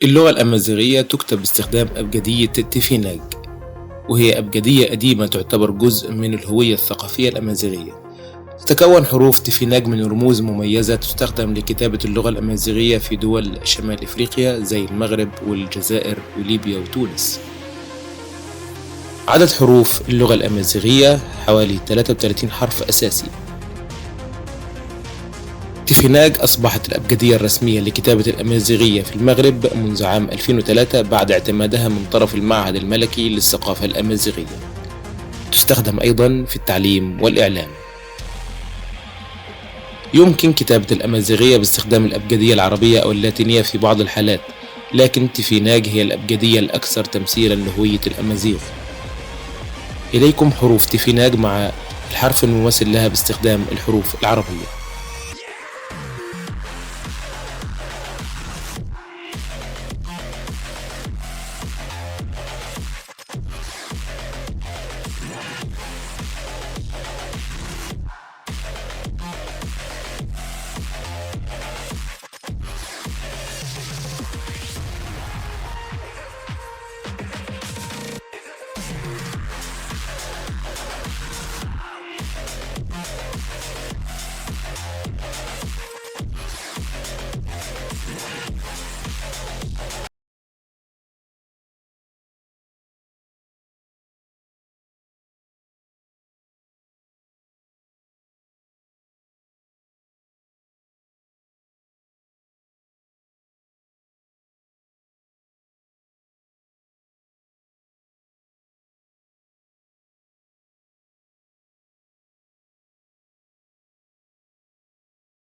اللغة الأمازيغية تُكتب باستخدام أبجدية تيفيناغ، وهي أبجدية قديمة تعتبر جزء من الهوية الثقافية الأمازيغية. تتكون حروف تيفيناغ من رموز مميزة تستخدم لكتابة اللغة الأمازيغية في دول شمال إفريقيا زي المغرب والجزائر وليبيا وتونس. عدد حروف اللغة الأمازيغية حوالي 33 حرف أساسي. تيفيناغ أصبحت الأبجدية الرسمية لكتابة الأمازيغية في المغرب منذ عام 2003 بعد اعتمادها من طرف المعهد الملكي للثقافة الأمازيغية. تستخدم أيضا في التعليم والإعلام. يمكن كتابة الأمازيغية باستخدام الأبجدية العربية أو اللاتينية في بعض الحالات، لكن تيفيناغ هي الأبجدية الأكثر تمثيلا لهوية الأمازيغ. إليكم حروف تيفيناغ مع الحرف المماثل لها باستخدام الحروف العربية.